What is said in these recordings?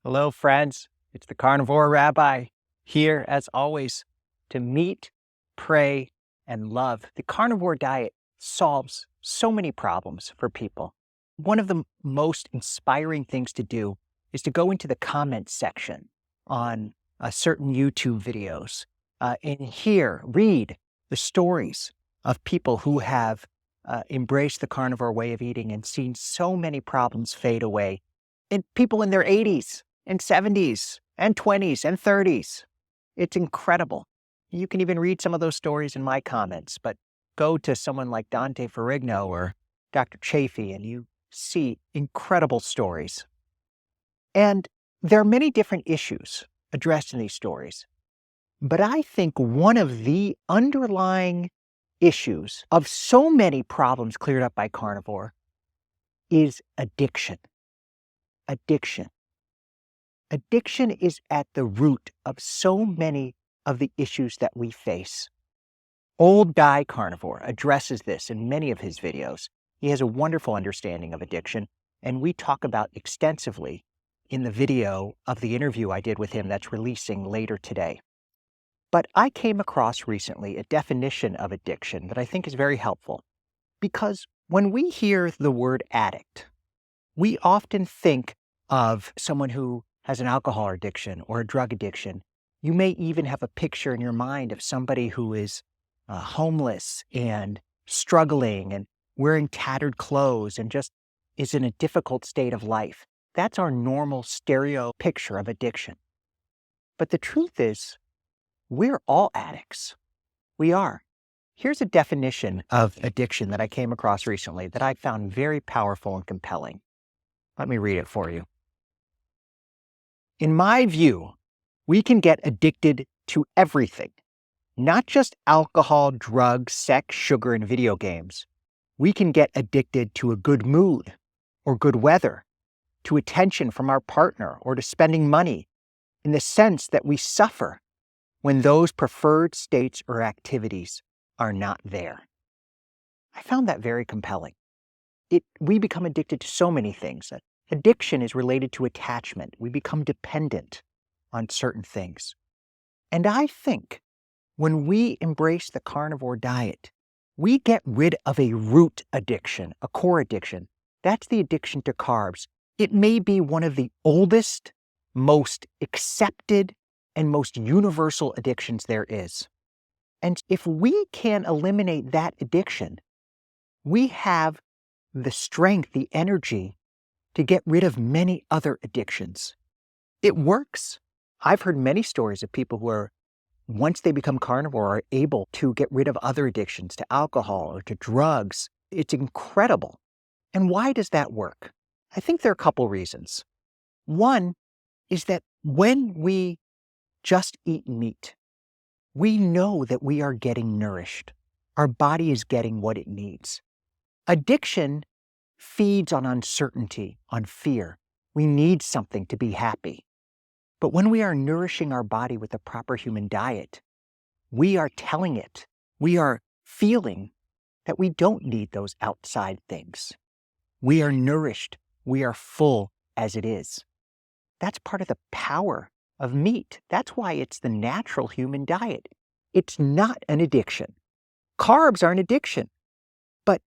Hello, friends. It's the Carnivore Rabbi here, as always, to meet, pray, and love. The carnivore diet solves so many problems for people. One of the most inspiring things to do is to go into the comments section on certain YouTube videos and read the stories of people who have embraced the carnivore way of eating and seen so many problems fade away. And people in their 80s and 70s and 20s and 30s. It's incredible. You can even read some of those stories in my comments, but go to someone like Dante Ferrigno or Dr. Chafee and you see incredible stories. And there are many different issues addressed in these stories. But I think one of the underlying issues of so many problems cleared up by carnivore is addiction. Addiction. Addiction is at the root of so many of the issues that we face. Old Guy Carnivore addresses this in many of his videos. He has a wonderful understanding of addiction, and we talk about extensively in the video of the interview I did with him that's releasing later today. But I came across recently a definition of addiction that I think is very helpful, because when we hear the word addict, we often think of someone who has an alcohol addiction or a drug addiction. You may even have a picture in your mind of somebody who is homeless and struggling and wearing tattered clothes and just is in a difficult state of life. That's our normal stereo picture of addiction. But the truth is, we're all addicts. We are. Here's a definition of addiction that I came across recently that I found very powerful and compelling. Let me read it for you. In my view, we can get addicted to everything, not just alcohol, drugs, sex, sugar, and video games. We can get addicted to a good mood or good weather, to attention from our partner, or to spending money, in the sense that we suffer when those preferred states or activities are not there. I found that very compelling. We become addicted to so many things. Addiction is related to attachment. We become dependent on certain things. And I think when we embrace the carnivore diet, we get rid of a root addiction, a core addiction. That's the addiction to carbs. It may be one of the oldest, most accepted, and most universal addictions there is. And if we can eliminate that addiction, we have the strength, the energy to get rid of many other addictions. It works. I've heard many stories of people who are, once they become carnivore, are able to get rid of other addictions to alcohol or to drugs. It's incredible. And why does that work? I think there are a couple reasons. One is that when we just eat meat, we know that we are getting nourished. Our body is getting what it needs. Addiction feeds on uncertainty, on fear. We need something to be happy. But when we are nourishing our body with a proper human diet, we are telling it, we are feeling that we don't need those outside things. We are nourished, we are full as it is. That's part of the power of meat. That's why it's the natural human diet. It's not an addiction. Carbs are an addiction. But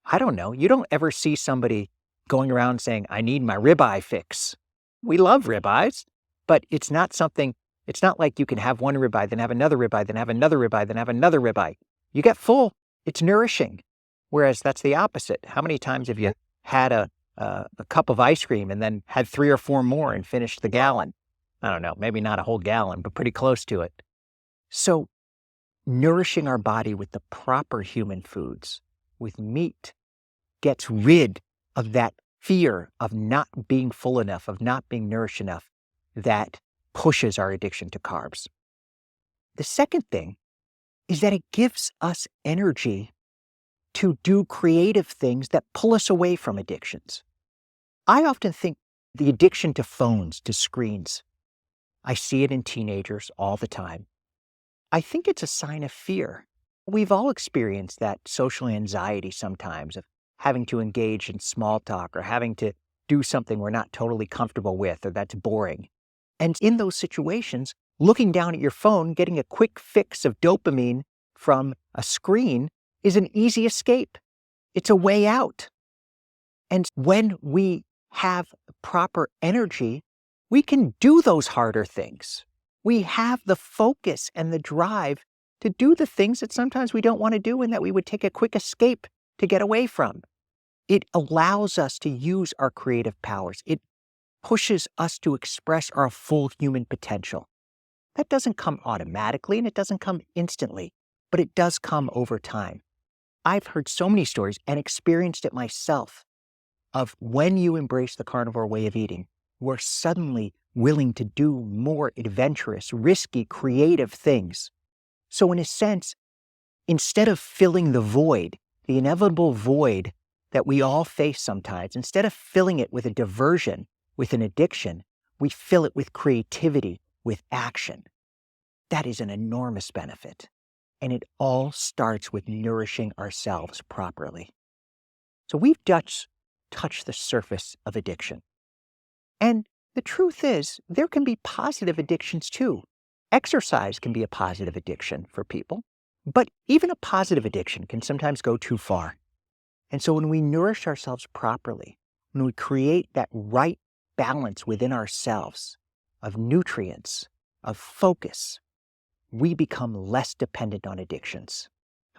I don't know, you don't ever see somebody going around saying, I need my ribeye fix. We love ribeyes, but it's not like you can have one ribeye, then have another ribeye, then have another ribeye, then have another ribeye. You get full, it's nourishing. Whereas that's the opposite. How many times have you had a cup of ice cream and then had 3 or 4 more and finished the gallon? I don't know, maybe not a whole gallon, but pretty close to it. So nourishing our body with the proper human foods, with meat, gets rid of that fear of not being full enough, of not being nourished enough, that pushes our addiction to carbs. The second thing is that it gives us energy to do creative things that pull us away from addictions. I often think the addiction to phones, to screens, I see it in teenagers all the time. I think it's a sign of fear. We've all experienced that social anxiety sometimes of having to engage in small talk or having to do something we're not totally comfortable with or that's boring. And in those situations, looking down at your phone, getting a quick fix of dopamine from a screen is an easy escape. It's a way out. And when we have proper energy, we can do those harder things. We have the focus and the drive to do the things that sometimes we don't want to do and that we would take a quick escape to get away from. It allows us to use our creative powers. It pushes us to express our full human potential. That doesn't come automatically and it doesn't come instantly, but it does come over time. I've heard so many stories and experienced it myself of when you embrace the carnivore way of eating, you are suddenly willing to do more adventurous, risky, creative things. So in a sense, instead of filling the void, the inevitable void that we all face sometimes, instead of filling it with a diversion, with an addiction, we fill it with creativity, with action. That is an enormous benefit. And it all starts with nourishing ourselves properly. So we've touched the surface of addiction. And the truth is, there can be positive addictions too. Exercise can be a positive addiction for people, but even a positive addiction can sometimes go too far. And so when we nourish ourselves properly, when we create that right balance within ourselves of nutrients, of focus, we become less dependent on addictions.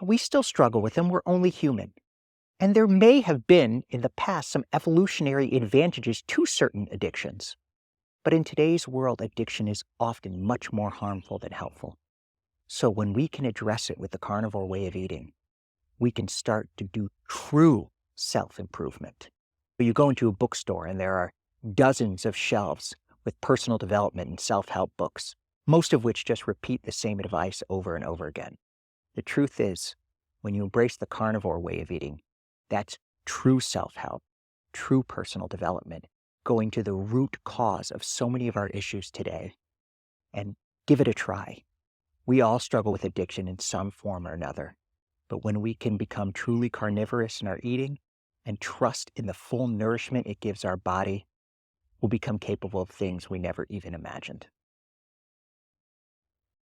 We still struggle with them. We're only human. And there may have been in the past some evolutionary advantages to certain addictions. But in today's world, addiction is often much more harmful than helpful. So when we can address it with the carnivore way of eating, we can start to do true self-improvement. You go into a bookstore and there are dozens of shelves with personal development and self-help books, most of which just repeat the same advice over and over again. The truth is, when you embrace the carnivore way of eating, that's true self-help, true personal development, going to the root cause of so many of our issues today. And give it a try. We all struggle with addiction in some form or another. But when we can become truly carnivorous in our eating and trust in the full nourishment it gives our body, we'll become capable of things we never even imagined.